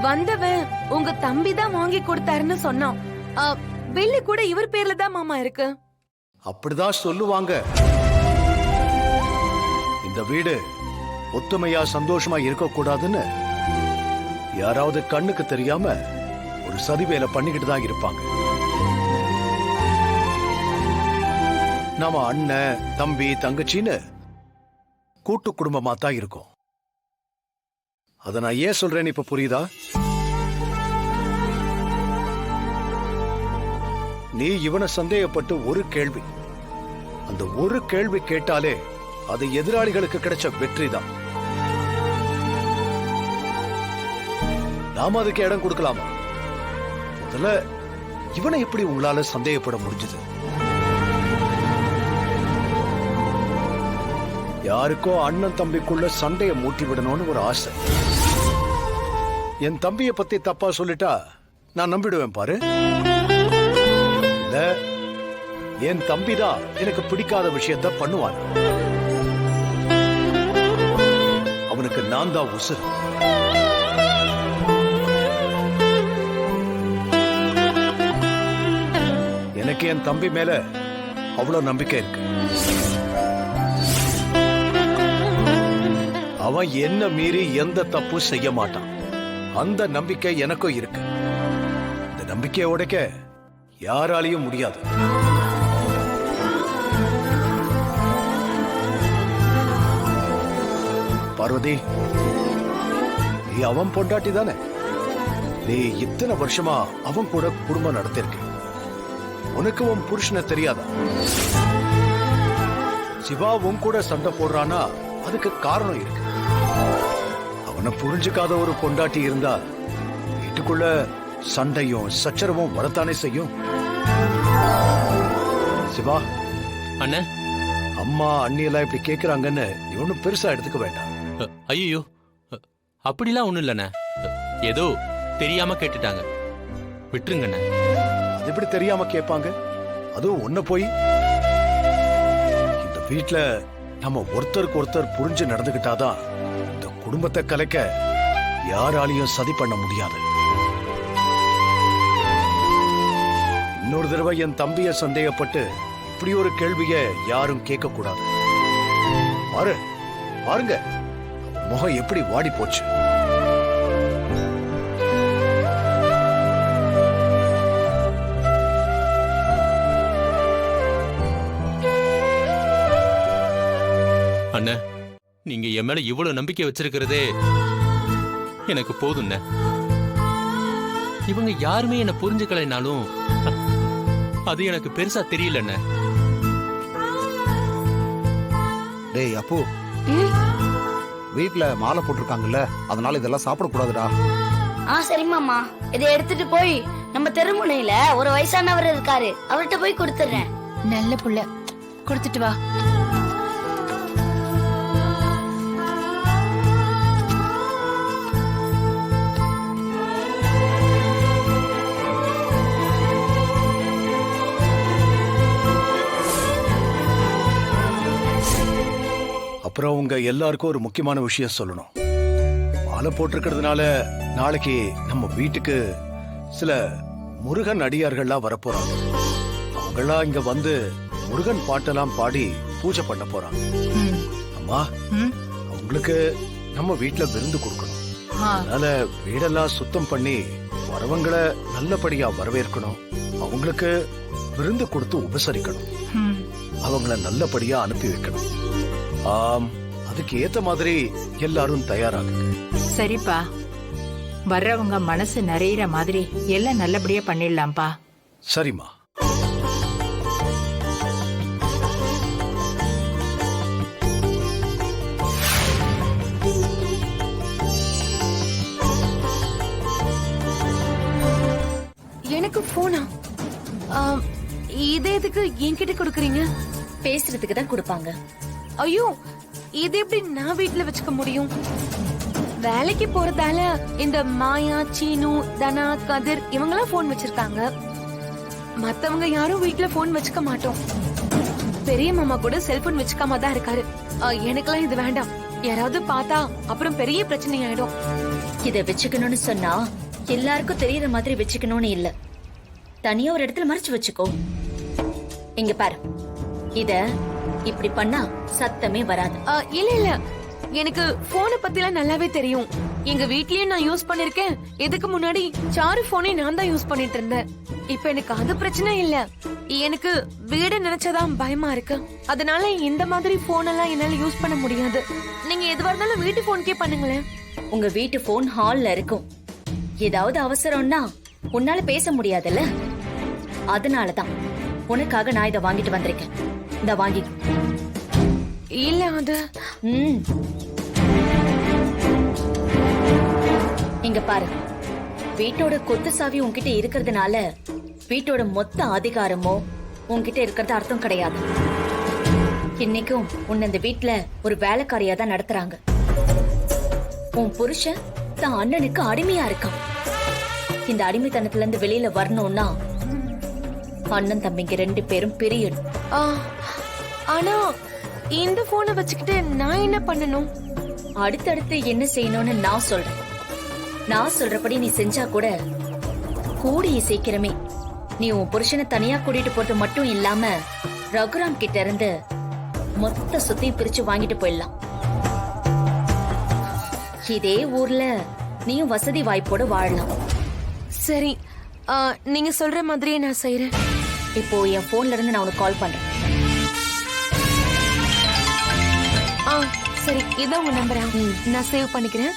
வந்தவன் உங்க தம்பி தான் வாங்கி கொடுத்தாருன்னு சொன்னான். பில்லு கூட இவர் பேர்ல தான் மாமா இருக்கு. அப்படிதான் சொல்லுவாங்க. இந்த வீடு ஒத்துமையா சந்தோஷமா இருக்க கூடாதுன்னு யாராவது கண்ணுக்கு தெரியாம ஒரு சதி வேலை பண்ணிக்கிட்டு தான் இருப்பாங்க. நாம அண்ணன் தம்பி தங்கச்சின்னு கூட்டு குடும்பமா தான் இருக்கும். அத நான் ஏன் சொல்றேன்னு இப்ப புரியுதா? நீ இவனை சந்தேகப்பட்டு ஒரு கேள்வி, அந்த ஒரு கேள்வி கேட்டாலே அது எதிராளிகளுக்கு கிடைச்ச வெற்றிதான். நாம அதுக்கு இடம் கொடுக்கலாமா? முதல்ல இவனை எப்படி உங்களால சந்தேகப்பட முடிஞ்சது? யாருக்கோ அண்ணன் தம்பிக்குள்ள சண்டையை மூட்டி விடணும்னு ஒரு ஆசை. என் தம்பியை பத்தி தப்பா சொல்லிட்டா நான் நம்பிடுவேன் பாரு. இல்ல, என் தம்பிதான் எனக்கு பிடிக்காத விஷயத்த பண்ணுவான். அவனுக்கு நான் தான் உசுறு. எனக்கு என் தம்பி மேல அவ்வளவு நம்பிக்கை இருக்கு. அவன் என்ன மீறி எந்த தப்பு செய்ய மாட்டான். அந்த நம்பிக்கை எனக்கும் இருக்கு. இந்த நம்பிக்கையை உடைக்க யாராலையும் முடியாது. பார்வதி, நீ அவன் பொண்டாட்டி தானே? நீ இத்தனை வருஷமா அவன் கூட குடும்பம் நடத்திருக்க. உனக்கு உன் புருஷனை தெரியாதா? சிவா உன் கூட சண்டை போடுறானா அதுக்கு காரணம் இருக்கு. அவனை புரிஞ்சுக்காத ஒரு பொண்டாட்டி இருந்தா வீட்டுக்குள்ள சண்டையும் சச்சரவும் வரத்தானே செய்யும். சிவா அண்ணன், அம்மா அண்ணி எல்லாம் இப்படி கேக்குறாங்கன்னு நீ ஒன்னும் பெருசா எடுத்துக்க வேண்டாம். ஐயோ, அப்படிலாம் ஒண்ணும் இல்லண்ணே. ஏதோ தெரியாம கேட்டுட்டாங்க, விட்டுருங்கண்ணே. அது எப்படி தெரியாம கேட்பாங்க? அதுவும் ஒன்ன போய். இந்த வீட்டுல நம்ம ஒருத்தருக்கு ஒருத்தர் புரிஞ்சு நடந்துகிட்டாதான் இந்த குடும்பத்தை கலைக்க யாராலையும் சதி பண்ண முடியாது. இன்னொரு தடவை என் தம்பிய சந்தேகப்பட்டு இப்படி ஒரு கேள்விய யாரும் கேட்க கூடாது. பாருங்க முகம் எப்படி வாடி போச்சு. அண்ணா, நீங்க என் மேல இவ்வளவு நம்பிக்கை வச்சிருக்கிறதே எனக்கு போதும்ண்ண. இவங்க யாருமே என்ன புரிஞ்சுக்கலைனாலும் அது எனக்கு பெருசா தெரியலண்ண. டேய் அப்போ, வீட்ல மாலை போட்டிருக்காங்கல்ல, அதனால இதெல்லாம் சாப்பிடக்கூடாதுடா. சரி மாமா, இதை எடுத்துட்டு போய் நம்ம தெருமுனையில ஒரு வயசானவர் இருக்காரு, அவர்கிட்ட போய் கொடுத்துறேன். நல்ல புள்ள, கொடுத்துட்டு வா. அப்புறம் உங்க எல்லாருக்கும் ஒரு முக்கியமான விஷயம் சொல்லணும். மாலை போட்டிருக்கிறதுனால நாளைக்கு நம்ம வீட்டுக்கு சில முருகன் அடியார்கள்லாம் வரப்போறாங்க. அவங்கெல்லாம் இங்க வந்து முருகன் பாட்டெல்லாம் பாடி பூஜை பண்ண போறாங்க. அம்மா, அவங்களுக்கு நம்ம வீட்டுல விருந்து கொடுக்கணும். அதனால வீடெல்லாம் சுத்தம் பண்ணி வரவங்களை நல்லபடியா வரவேற்கணும். அவங்களுக்கு விருந்து கொடுத்து உபசரிக்கணும். அவங்கள நல்லபடியா அனுப்பி வைக்கணும். அதுக்கு ஏத்த மாதிரி எல்லாரும் தயாராகுங்க. சரிப்பா, வர்றவங்க மனசு நிறையிற மாதிரி எல்லாம் நல்லபடியா பண்ணிடலாம்ப்பா. சரிம்மா. எனக்கு போனா இது எதுக்கு என்கிட்ட கொடுக்கறீங்க? பேசுறதுக்கு தான் கொடுப்பாங்க. ஐயோ, இது எப்படி நான் வீட்டுல வச்சுக்க முடியும்? வேலைக்கு போறதால இந்த மாயா, சீனு, தனா, கதிர் இவங்கெல்லாம் போன் வச்சிருக்காங்க. மத்தவங்க யாரும் வீட்டுல போன் வச்சுக்க மாட்டோம். பெரிய மாமா கூட செல்போன் வச்சுக்காம தான் இருக்காரு. எனக்கெல்லாம் இது வேண்டாம். யாராவது பார்த்தா அப்புறம் பெரிய பிரச்சனை ஆயிடும். இத வச்சுக்கணும்னு சொன்னா எல்லாருக்கும் தெரியற மாதிரி வச்சுக்கணும்னு இல்ல. தனியா ஒரு இடத்துல மறைச்சு வச்சுக்கோ. இங்க பாரு, இத இப்படி பண்ணா சத்தமே வராது. இல்ல இல்ல, எனக்கு போனை பத்திலாம் நல்லாவே தெரியும். எங்க வீட்லயும் நான் யூஸ் பண்ணிருக்கேன். இதுக்கு முன்னாடி சாரு போனை நான் தான் யூஸ் பண்ணிட்டு இருந்தேன். இப்ப எனக்கு அது பிரச்சனை இல்ல. எனக்கு வீடு நினைச்சதான் பயமா இருக்கு. அதனால இந்த மாதிரி போன் எல்லாம் என்னால யூஸ் பண்ண முடியாது. நீங்க எதுவா இருந்தாலும் வீட்டு போனுக்கே பண்ணுங்களேன். உங்க வீட்டு போன் ஹால்ல இருக்கும். ஏதாவது அவசரம்னா உன்னால பேச முடியாதுல்ல, அதனாலதான் உனக்காக நான் இத வாங்கிட்டு வந்திருக்கேன். இத வாங்கி. இல்ல அது இங்க பாரு, வீட்டோட கொத்து சாவி உன்கிட்ட இருக்கிறதுனால வீட்டோட மொத்த அதிகாரமோ உன்கிட்ட இருக்கிறது அர்த்தம் கிடையாது. இன்னைக்கும் உன்னை இந்த வீட்ல ஒரு வேலைக்காரியா தான் நடத்துறாங்க. உன் புருஷன் தான் அண்ணனுக்கு அடிமையா இருக்கான். இந்த அடிமைத்தனத்துல இருந்து வெளியில வரணும்னா அண்ணன் தம்பிங்க 2 பேரும் பிரியணும். ஆனா இந்த போனை வச்சுக்கிட்டு நான் என்ன பண்ணணும்? அடுத்தடுத்து என்ன செய்யணும்னு நான் சொல்றேன். நான் சொல்றபடி நீ செஞ்சா கூட கூடிய சீக்கிரமே நீ உன் புருஷனை தனியா கூட்டிட்டு போறது மட்டும் இல்லாம ரகுராம் கிட்ட இருந்து மொத்த சொத்தையும் பிரிச்சு வாங்கிட்டு போயிடலாம். இதே ஊர்ல நீயும் வசதி வாய்ப்போட வாழலாம். சரி, நீங்க சொல்ற மாதிரியே நான் செய்யறேன். இப்போ என் போன்ல இருந்து நான் உனக்கு கால் பண்றேன். சரி, இதான் உங்க நம்பரா? நான் சேவ் பண்ணிக்கிறேன்.